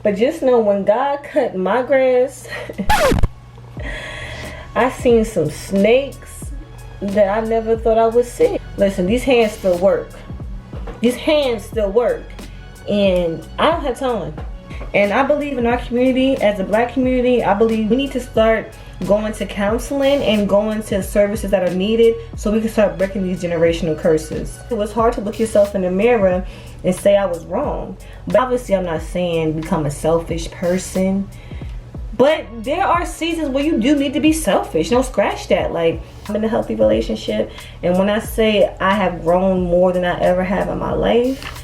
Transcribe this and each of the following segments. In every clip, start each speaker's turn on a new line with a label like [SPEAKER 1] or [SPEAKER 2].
[SPEAKER 1] But just know when God cut my grass, I seen some snakes that I never thought I would see. Listen, these hands still work. These hands still work. And I don't have time. And I believe in our community, as a black community, I believe we need to start going to counseling and going to services that are needed so we can start breaking these generational curses. It was hard to look yourself in the mirror and say I was wrong. But obviously I'm not saying become a selfish person. But there are seasons where you do need to be selfish. Don't scratch that. Like, I'm in a healthy relationship. And when I say I have grown more than I ever have in my life,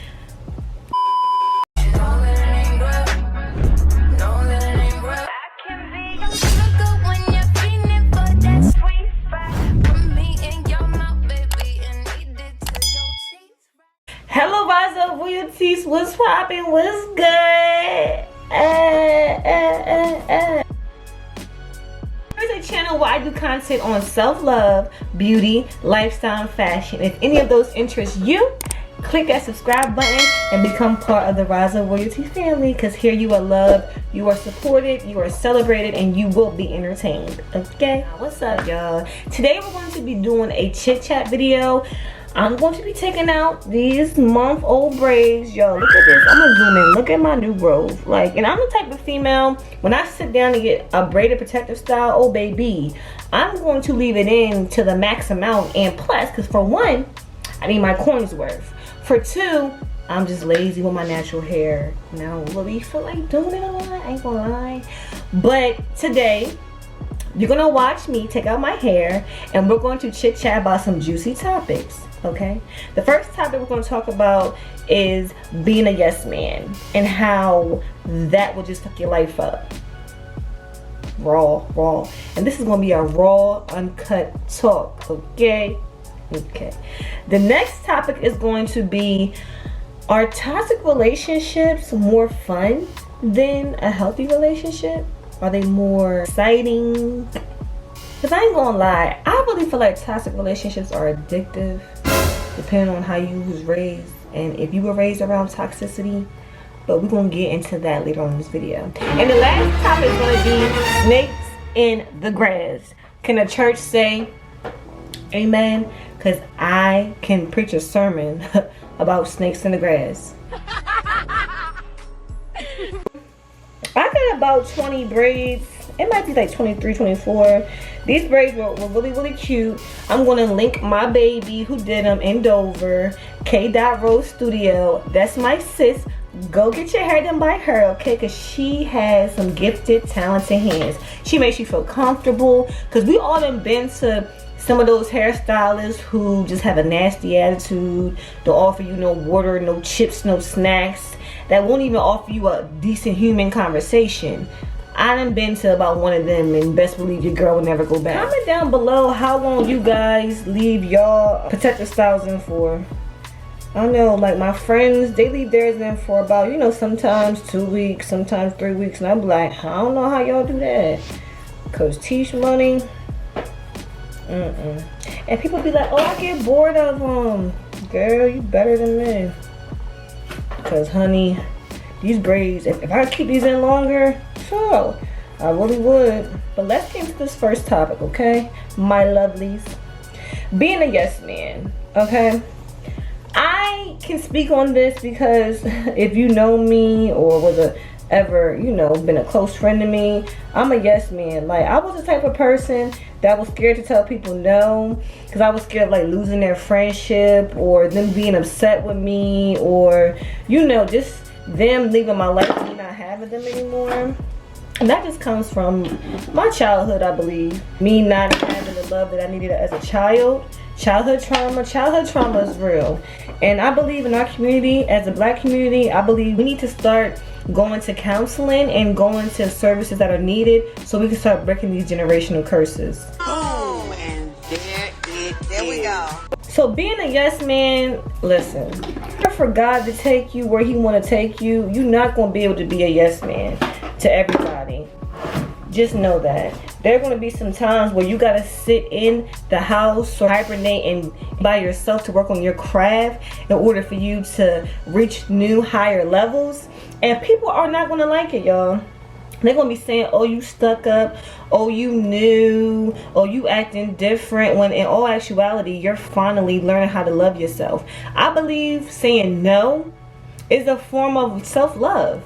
[SPEAKER 1] hello, Rozell Royalities. What's poppin'? What's good? Here's a channel where I do content on self-love, beauty, lifestyle, and fashion. If any of those interest you, click that subscribe button and become part of the Rozell Royalties family, because here you are loved, you are supported, you are celebrated, and you will be entertained. Okay? What's up, y'all? Today we're going to be doing a chit chat video. I'm going to be taking out these month-old braids. Yo, look at this. I'm gonna zoom in. Look at my new growth. Like, and I'm the type of female, when I sit down to get a braided protective style, oh baby, I'm going to leave it in to the max amount. And plus, because for one, I need my coins worth. For two, I'm just lazy with my natural hair. And I don't really feel like doing it a lot, I ain't gonna lie. But today, you're gonna watch me take out my hair and we're going to chit chat about some juicy topics. Okay, the first topic we're going to talk about is being a yes man and how that will just fuck your life up. Raw. And this is going to be a raw, uncut talk. Okay. The next topic is going to be, are toxic relationships more fun than a healthy relationship? Are they more exciting? Because I ain't gonna lie, I really feel like toxic relationships are addictive, depending on how you was raised and if you were raised around toxicity. But we're gonna get into that later on in this video. And the last topic is gonna be snakes in the grass. Can a church say amen? Because I can preach a sermon about snakes in the grass. I got about 20 braids. It might be like 23, 24. These braids were really cute. I'm going to link my baby who did them in Dover, K.Rose Studio. That's my sis. Go get your hair done by her, okay? Because she has some gifted, talented hands. She makes you feel comfortable. Because we all done been to some of those hairstylists who just have a nasty attitude. They'll offer you no water, no chips, no snacks. That won't even offer you a decent human conversation. I done been to about one of them, and best believe your girl will never go back. Comment down below how long you guys leave y'all protective styles in for. I know, like my friends, they leave theirs in for about, you know, sometimes 2 weeks, sometimes 3 weeks, and I'm like, I don't know how y'all do that. Cause teach money, and people be like, oh, I get bored of them. Girl, you better than me. Cause honey, these braids, if I keep these in longer, sure, I really would. But let's get into this first topic, okay? My lovelies. Being a yes man, okay? I can speak on this because if you know me or was ever, you know, been a close friend to me, I'm a yes man. Like, I was the type of person that was scared to tell people no, because I was scared of like losing their friendship or them being upset with me, or, you know, just them leaving my life and me not having them anymore. And that just comes from my childhood, I believe. Me not having the love that I needed as a child. Childhood trauma is real. And I believe in our community, as a black community, I believe we need to start going to counseling and going to services that are needed so we can start breaking these generational curses.
[SPEAKER 2] Boom, and there we go.
[SPEAKER 1] So being a yes man, listen, for God to take you where he want to take you, you're not going to be able to be a yes man to everybody. just know that there are going to be some times where you got to sit in the house or hibernate and by yourself to work on your craft in order for you to reach new higher levels. And people are not going to like it, y'all. They're going to be saying, oh, you stuck up, oh, you new, oh, you acting different, when in all actuality you're finally learning how to love yourself. I believe saying no is a form of self-love.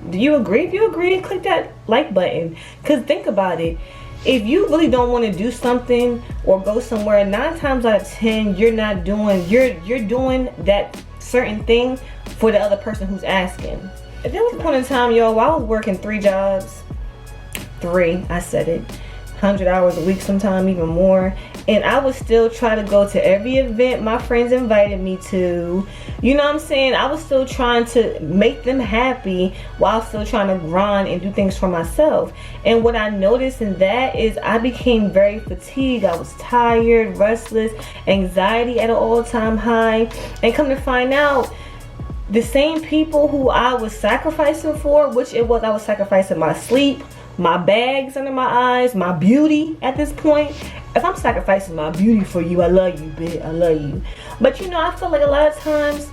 [SPEAKER 1] Do you agree? If you agree, click that like button. Because think about it. If you really don't want to do something or go somewhere, 9 times out of 10, you're not doing, you're doing that certain thing for the other person who's asking. There was a point in time, y'all, while I was working 3 jobs. 3, I said it. 100 hours a week, sometime even more. And I would still try to go to every event my friends invited me to. You know what I'm saying? I was still trying to make them happy while still trying to grind and do things for myself. And what I noticed in that is I became very fatigued. I was tired, restless, anxiety at an all-time high. And come to find out, the same people who I was sacrificing for, which it was, I was sacrificing my sleep, my bags under my eyes, my beauty at this point. If I'm sacrificing my beauty for you, I love you, bitch, I love you. But you know, I feel like a lot of times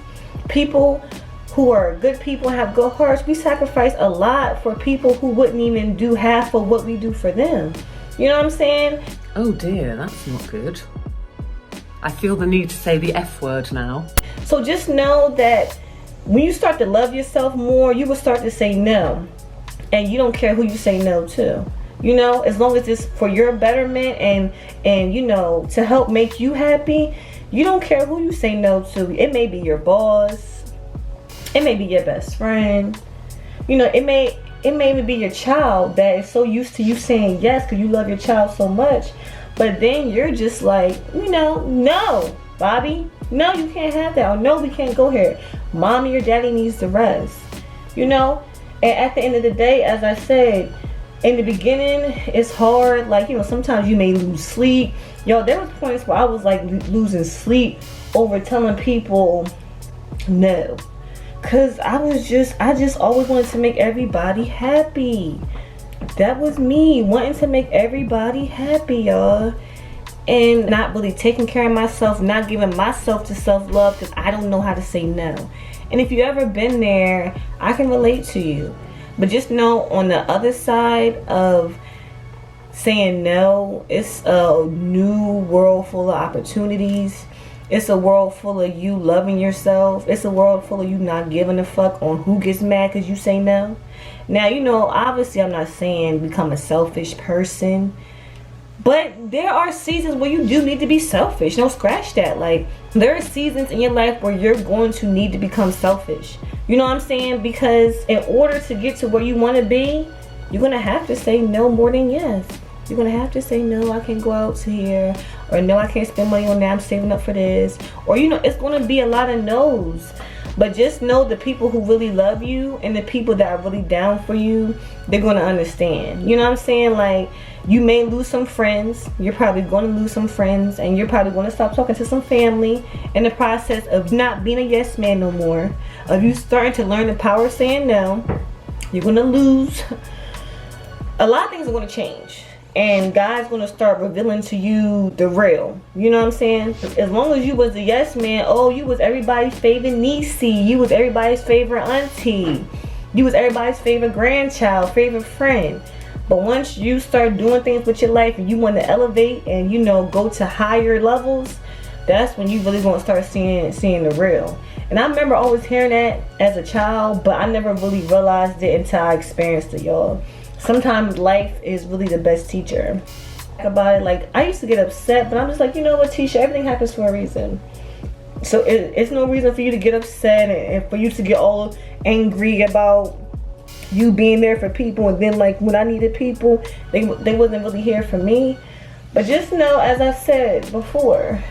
[SPEAKER 1] people who are good people, have good hearts, we sacrifice a lot for people who wouldn't even do half of what we do for them. You know what I'm saying?
[SPEAKER 3] Oh dear, that's not good. I feel the need to say the F word now.
[SPEAKER 1] So just know that when you start to love yourself more, you will start to say no. And you don't care who you say no to. You know, as long as it's for your betterment and you know, to help make you happy, you don't care who you say no to. It may be your boss. It may be your best friend. You know, it may even be your child that is so used to you saying yes because you love your child so much. But then you're just like, you know, no, Bobby. No, you can't have that. Or no, we can't go here. Mommy or daddy needs the rest. You know? And at the end of the day, as I said, in the beginning, it's hard. Like, you know, sometimes you may lose sleep. Yo, there was points where I was like losing sleep over telling people no. Cause I just always wanted to make everybody happy. That was me, wanting to make everybody happy, y'all. And not really taking care of myself, not giving myself the self-love because I don't know how to say no. And if you ever been there, I can relate to you. But just know on the other side of saying no, it's a new world full of opportunities. It's a world full of you loving yourself. It's a world full of you not giving a fuck on who gets mad because you say no. Now, you know, obviously I'm not saying become a selfish person. But there are seasons where you do need to be selfish. Don't scratch that. Like, there are seasons in your life where you're going to need to become selfish. You know what I'm saying? Because in order to get to where you want to be, you're going to have to say no more than yes. You're going to have to say, no, I can't go out to here. Or no, I can't spend money on that. I'm saving up for this. Or, you know, it's going to be a lot of no's. But just know the people who really love you and the people that are really down for you, they're going to understand. You know what I'm saying? Like, you may lose some friends. You're probably going to lose some friends. And you're probably going to stop talking to some family in the process of not being a yes man no more. Of you starting to learn the power of saying no. You're going to lose. A lot of things are going to change. And God's going to start revealing to you the real. You know what I'm saying? As long as you was a yes man, oh, you was everybody's favorite niecey. You was everybody's favorite auntie. You was everybody's favorite grandchild, favorite friend. But once you start doing things with your life and you want to elevate and, you know, go to higher levels, that's when you really going to start seeing the real. And I remember always hearing that as a child, but I never really realized it until I experienced it, y'all. Sometimes life is really the best teacher. About it, like, I used to get upset, but I'm just like, you know what, Tisha, everything happens for a reason. So it's no reason for you to get upset and for you to get all angry about you being there for people, and then like when I needed people, they wasn't really here for me. But just know, as I said before,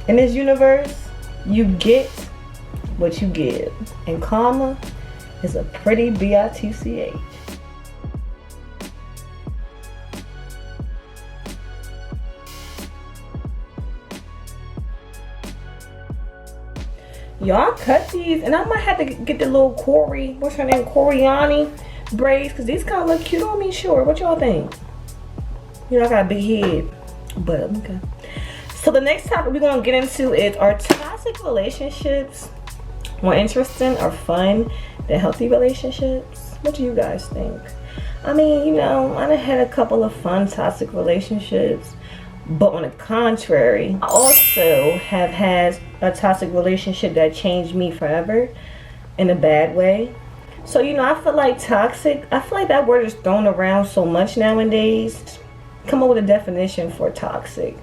[SPEAKER 1] in this universe, you get what you give, and karma is a pretty bitch. Y'all cut these, and I might have to get the little Corey, what's her name, Coriani, braids, because these kind of look cute on me. Sure, what y'all think? You know, I got a big head, but okay. So the next topic we're gonna get into is, are toxic relationships more interesting or fun than healthy relationships? What do you guys think? I mean, you know, I done had a couple of fun toxic relationships, but on the contrary, I also have had a toxic relationship that changed me forever in a bad way. So, you know, I feel like toxic, I feel like that word is thrown around so much nowadays. Come up with a definition for toxic.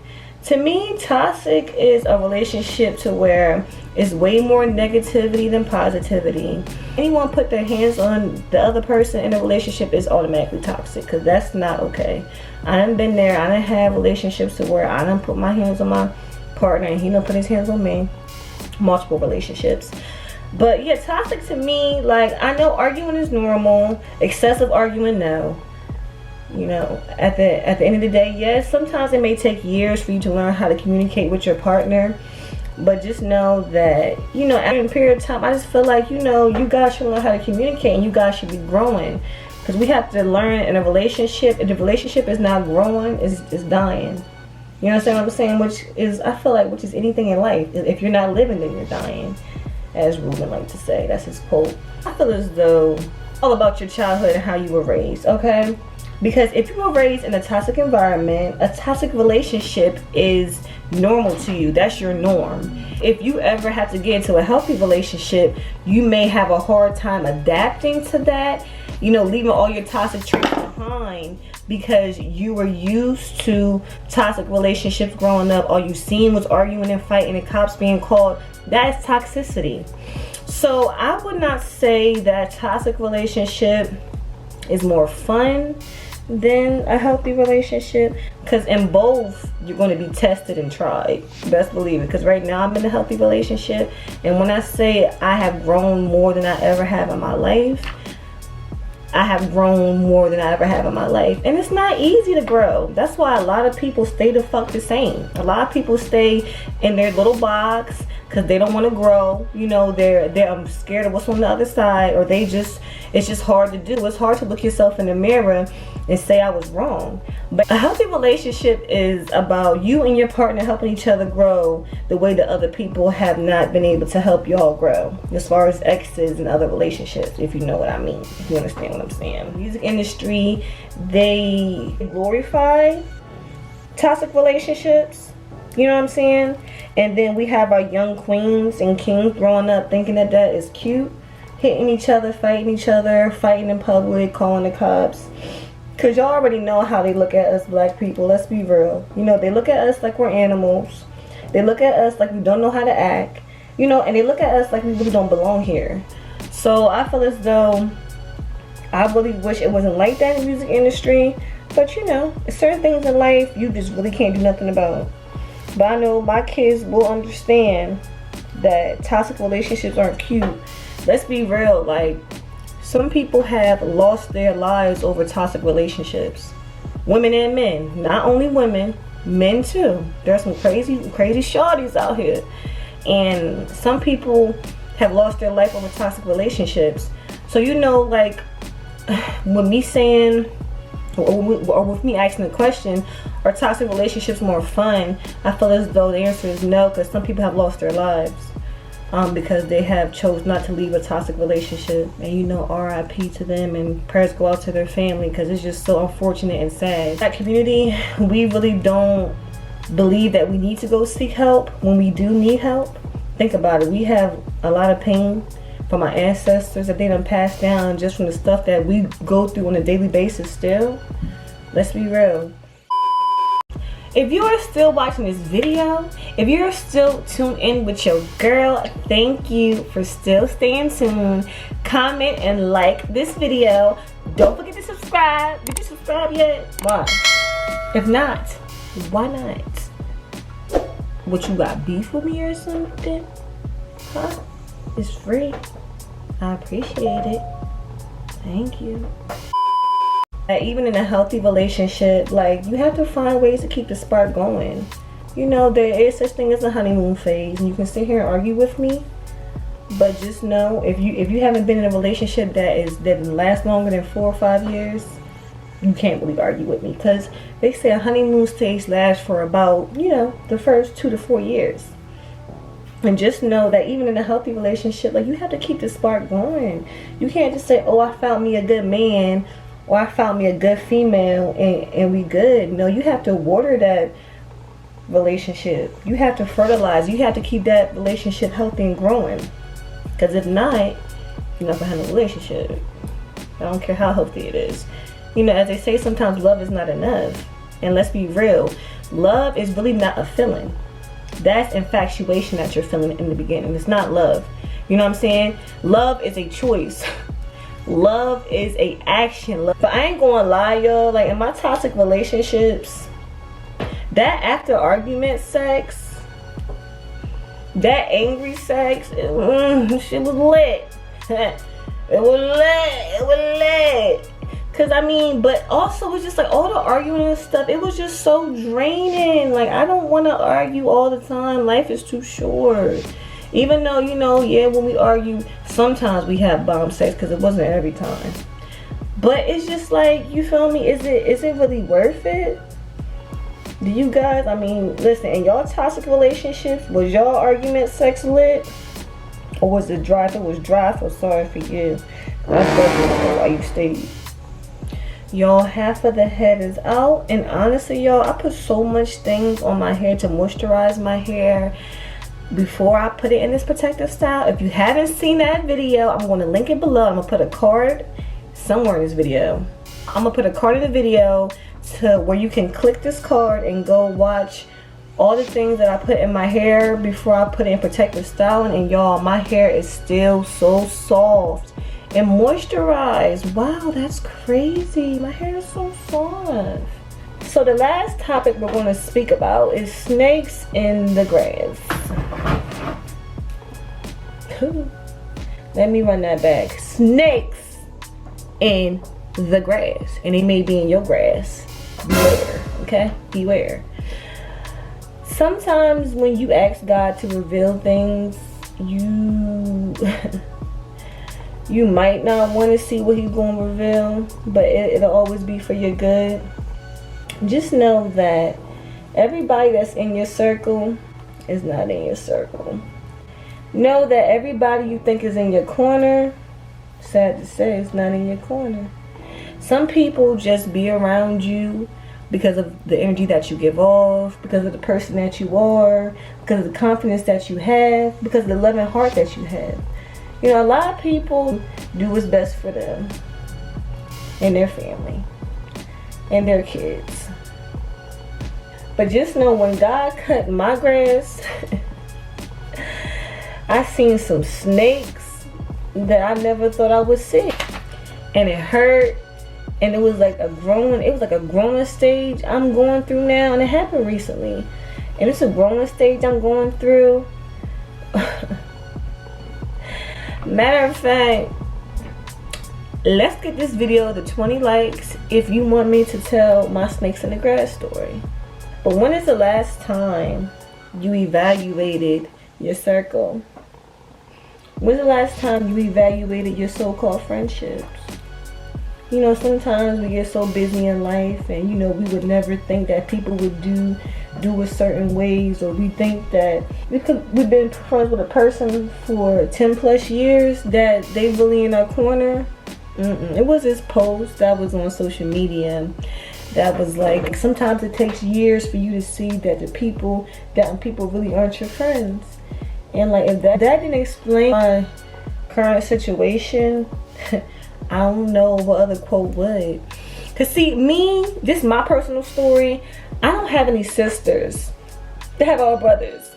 [SPEAKER 1] To me, toxic is a relationship to where it's way more negativity than positivity. Anyone put their hands on the other person in a relationship is automatically toxic, because that's not okay. I done been there. I done had relationships to where I done put my hands on my partner and he done put his hands on me. Multiple relationships. But yeah, toxic to me, like, I know arguing is normal. Excessive arguing, no. You know, at the end of the day, yes, sometimes it may take years for you to learn how to communicate with your partner, but just know that, you know, after a period of time, I just feel like, you know, you guys should learn how to communicate and you guys should be growing, because we have to learn in a relationship. If the relationship is not growing, it's dying. You understand what I'm saying? Which is, I feel like, which is anything in life. If you're not living, then you're dying, as Ruben liked to say. That's his quote. I feel as though all about your childhood and how you were raised, okay? Because if you were raised in a toxic environment, a toxic relationship is normal to you. That's your norm. If you ever have to get into a healthy relationship, you may have a hard time adapting to that, you know, leaving all your toxic traits behind, because you were used to toxic relationships growing up. All you seen was arguing and fighting and cops being called. That is toxicity. So I would not say that toxic relationship is more fun than a healthy relationship, because in both you're going to be tested and tried. Best believe it, because right now I'm in a healthy relationship, and when I say I have grown more than I ever have in my life, I have grown more than I ever have in my life. And it's not easy to grow. That's why a lot of people stay the fuck the same. A lot of people stay in their little box because they don't want to grow. You know, they're scared of what's on the other side, or it's just hard to do. It's hard to look yourself in the mirror and say I was wrong. But a healthy relationship is about you and your partner helping each other grow the way that other people have not been able to help y'all grow, as far as exes and other relationships, if you know what I mean, if you understand what I'm saying. Music industry, they glorify toxic relationships, you know what I'm saying? And then we have our young queens and kings growing up thinking that that is cute, hitting each other, fighting in public, calling the cops. Because y'all already know how they look at us black people. Let's be real. You know, they look at us like we're animals. They look at us like we don't know how to act. You know, and they look at us like we really don't belong here. So I feel as though I really wish it wasn't like that in the music industry. But you know, certain things in life you just really can't do nothing about. But I know my kids will understand that toxic relationships aren't cute. Let's be real, like, some people have lost their lives over toxic relationships. Women and men. Not only women, men too. There's some crazy shorties out here. And some people have lost their life over toxic relationships. So, you know, like, with me saying, or with me asking the question, are toxic relationships more fun? I feel as though the answer is no, because some people have lost their lives. Because they have chose not to leave a toxic relationship. And you know, RIP to them, and prayers go out to their family, because it's just so unfortunate and sad. That community, we really don't believe that we need to go seek help when we do need help. Think about it. We have a lot of pain from our ancestors that they done passed down, just from the stuff that we go through on a daily basis still. Let's be real. If you are still watching this video, if you're still tuned in with your girl, thank you for still staying tuned. Comment and like this video. Don't forget to subscribe. Did you subscribe yet? Why? If not, why not? What, you got beef with me or something? Huh? It's free. I appreciate it. Thank you. Even in a healthy relationship, like, you have to find ways to keep the spark going. You know, there is such thing as a honeymoon phase, and you can sit here and argue with me, But just know, if you haven't been in a relationship that lasts longer than 4 or 5 years, you can't really argue with me, because they say a honeymoon stage lasts for about, you know, the first 2 to 4 years. And just know that even in a healthy relationship, like, you have to keep the spark going. You can't just say, oh, I found me a good man, or I found me a good female, and we good. No, you have to water that relationship. You have to fertilize. You have to keep that relationship healthy and growing. Because if not, you're not gonna have a relationship. I don't care how healthy it is. You know, as they say, sometimes love is not enough. And let's be real, love is really not a feeling. That's infatuation that you're feeling in the beginning. It's not love. You know what I'm saying? Love is a choice. Love is a action. But I ain't gonna lie, y'all. Like, in my toxic relationships, that after argument sex, that angry sex, shit was lit. It was lit. Cause I mean, but also it's just like all the arguing and stuff, it was just so draining. Like, I don't want to argue all the time. Life is too short. Even though, you know, yeah, when we argue, sometimes we have bomb sex, because it wasn't every time. But it's just like, you feel me? Is it really worth it? Do you guys, I mean, listen, in y'all toxic relationships, was y'all argument sex lit? Or was it dry? If it was dry, I feel sorry for you. That's definitely why you stayed. Y'all, half of the head is out. And honestly, y'all, I put so much things on my hair to moisturize my hair before I put it in this protective style. If you haven't seen that video, I'm going to link it below. I'm going to put a card somewhere in this video. I'm going to put a card in the video to where you can click this card and go watch all the things that I put in my hair before I put it in protective styling. And y'all, my hair is still so soft and moisturized. Wow, that's crazy. My hair is so soft. So the last topic we're going to speak about is snakes in the grass. Let me run that back. Snakes in the grass. And they may be in your grass. Beware, okay? Beware. Sometimes when you ask God to reveal things, you might not want to see what he's going to reveal, but it'll always be for your good. Just know that everybody that's in your circle is not in your circle. Know that everybody you think is in your corner, sad to say, is not in your corner. Some people just be around you because of the energy that you give off, because of the person that you are, because of the confidence that you have, because of the loving heart that you have. You know, a lot of people do what's best for them and their family and their kids. But just know, when God cut my grass, I seen some snakes that I never thought I would see. And it hurt. And it was like a growing stage I'm going through now. And it happened recently. And it's a growing stage I'm going through. Matter of fact, let's get this video to 20 likes if you want me to tell my snakes in the grass story. But when is the last time you evaluated your circle? When's the last time you evaluated your so-called friendships? You know, sometimes we get so busy in life, and you know, we would never think that people would do a certain ways, or we think that we've been friends with a person for 10 plus years that they really in our corner. It was this post that was on social media that was like, sometimes it takes years for you to see that people really aren't your friends. And like, if that didn't explain my current situation, I don't know what other quote would. Cause see, me, this is my personal story. I don't have any sisters. They have all brothers.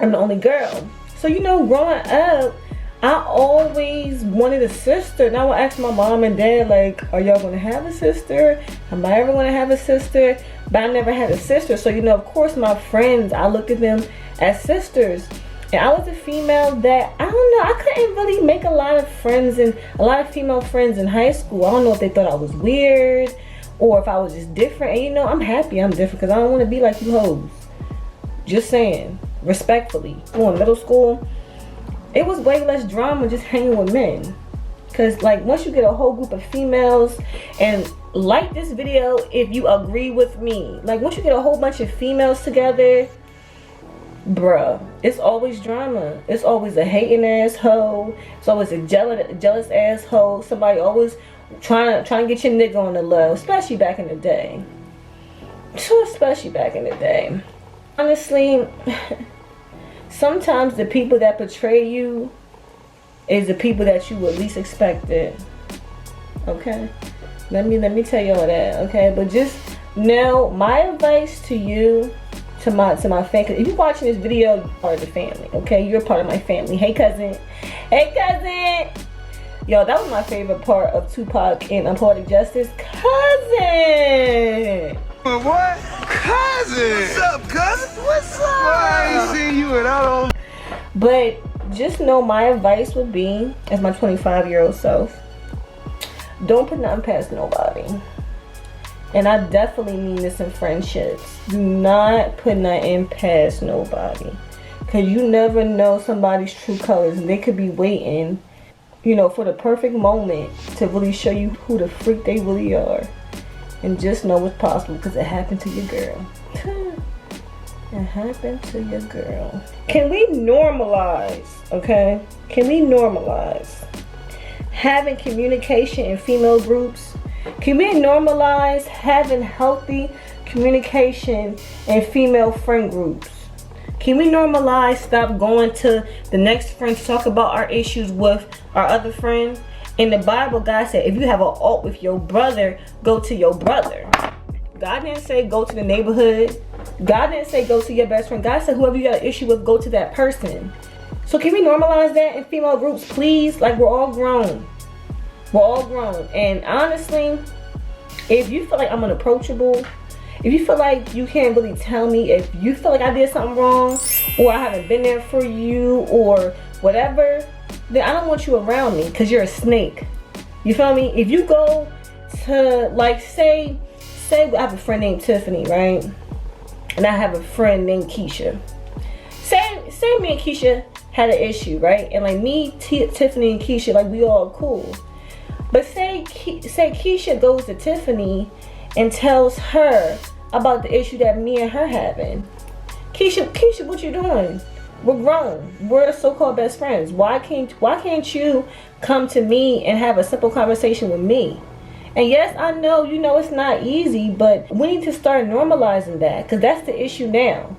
[SPEAKER 1] I'm the only girl. So you know, growing up, I always wanted a sister. And I would ask my mom and dad, like, are y'all gonna have a sister? Am I ever gonna have a sister? But I never had a sister. So you know, of course my friends, I looked at them as sisters. And I was a female that, I don't know, I couldn't really make a lot of friends, and a lot of female friends in high school. I don't know if they thought I was weird or if I was just different. And you know, I'm happy I'm different, because I don't want to be like you hoes. Just saying, respectfully. In middle school, it was way less drama just hanging with men. Cause like once you get a whole group of females, and like this video if you agree with me, like once you get a whole bunch of females together, bruh, it's always drama. It's always a hating ass hoe. It's always a jealous ass hoe. Somebody always trying to get your nigga on the low, especially back in the day. Especially back in the day. Honestly, sometimes the people that betray you is the people that you would least expect it. Okay, let me tell you all that. Okay, but just know my advice to you, to my fan, cause if you're watching this video, you're part of the family. Okay, you're part of my family. Hey cousin, hey cousin. Yo, that was my favorite part of Tupac in Unpoetic Justice. Cousin.
[SPEAKER 4] What? Cousin. What's up, cousin? What's up? Well, I ain't seen you and I don't.
[SPEAKER 1] But just know my advice would be, as my 25-year-old self, don't put nothing past nobody. And I definitely mean this in friendships. Do not put nothing past nobody. Because you never know somebody's true colors. And they could be waiting, you know, for the perfect moment to really show you who the freak they really are. And just know it's possible because it happened to your girl. It happened to your girl. Can we normalize, okay? Can we normalize having communication in female groups? Can we normalize having healthy communication in female friend groups? Can we normalize stop going to the next friend to talk about our issues with our other friend? In the Bible, God said, if you have an alt with your brother, go to your brother. God didn't say go to the neighborhood. God didn't say go to your best friend. God said whoever you got an issue with, go to that person. So can we normalize that in female groups, please? Like, we're all grown. We're all grown. And honestly, if you feel like I'm unapproachable, if you feel like you can't really tell me, if you feel like I did something wrong, or I haven't been there for you, or whatever, then I don't want you around me because you're a snake. You feel me? If you go to, like, say I have a friend named Tiffany, right? And I have a friend named Keisha. Say me and Keisha had an issue, right? And like me, Tiffany and Keisha, like we all cool. But say Keisha goes to Tiffany and tells her about the issue that me and her having. Keisha, what you doing? We're grown. We're so-called best friends. Why can't you come to me and have a simple conversation with me? And yes, I know, you know, it's not easy, but we need to start normalizing that, because that's the issue now.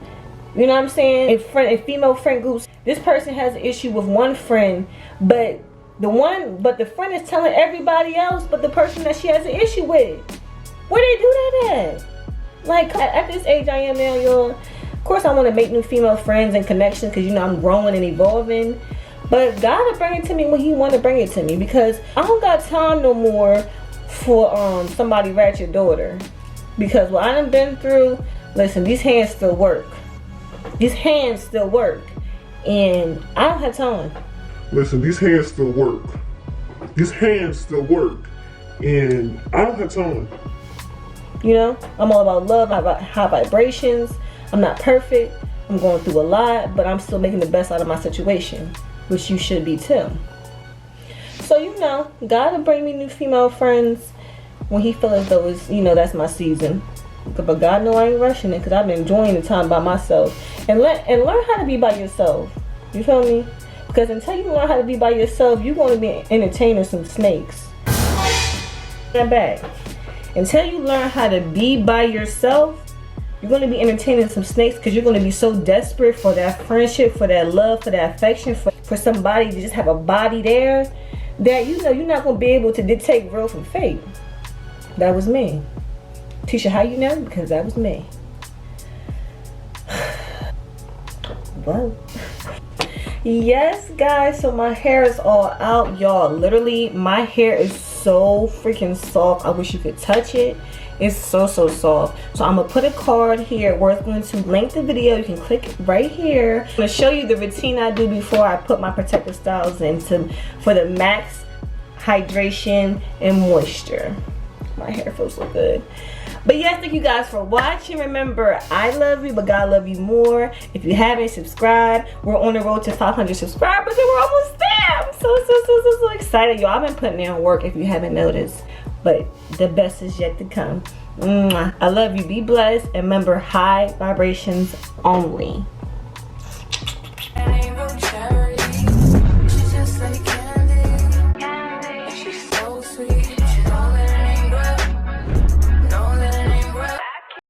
[SPEAKER 1] You know what I'm saying? In female friend groups, this person has an issue with one friend, but the friend is telling everybody else but the person that she has an issue with. Where they do that at? Like, at this age I am now, y'all, of course I want to make new female friends and connections, because, you know, I'm growing and evolving. But God will bring it to me when He want to bring it to me, because I don't got time no more for somebody ratchet daughter. Because what I done been through, listen, these hands still work. These hands still work. And I don't have time.
[SPEAKER 5] Listen, these hands still work. These hands still work. And I don't have time.
[SPEAKER 1] You know, I'm all about love, about high vibrations. I'm not perfect. I'm going through a lot, but I'm still making the best out of my situation, which you should be too. So, you know, God will bring me new female friends when He feels as though it's, you know, that's my season. But God know I ain't rushing it, because I've been enjoying the time by myself. And learn how to be by yourself. You feel me? Because until you learn how to be by yourself, you're going to be entertaining some snakes. That back. Until you learn how to be by yourself, you're going to be entertaining some snakes, because you're going to be so desperate for that friendship, for that love, for that affection, for somebody to just have a body there, that, you know, you're not going to be able to dictate real from fake. That was me. Tesha, how you know? Because that was me. Whoa. Yes, guys, so my hair is all out, y'all. Literally, my hair is so freaking soft. I wish you could touch it. It's so soft. So I'm gonna put a card here where it's going to link the video. You can click right here. I'm gonna show you the routine I do before I put my protective styles in for the max hydration and moisture. My hair feels so good. But yes, thank you guys for watching. Remember, I love you, but God love you more. If you haven't subscribed, we're on the road to 500 subscribers and we're almost there. I'm so excited. Y'all, I've been putting in work if you haven't noticed. But the best is yet to come. Mwah. I love you. Be blessed. And remember, high vibrations only.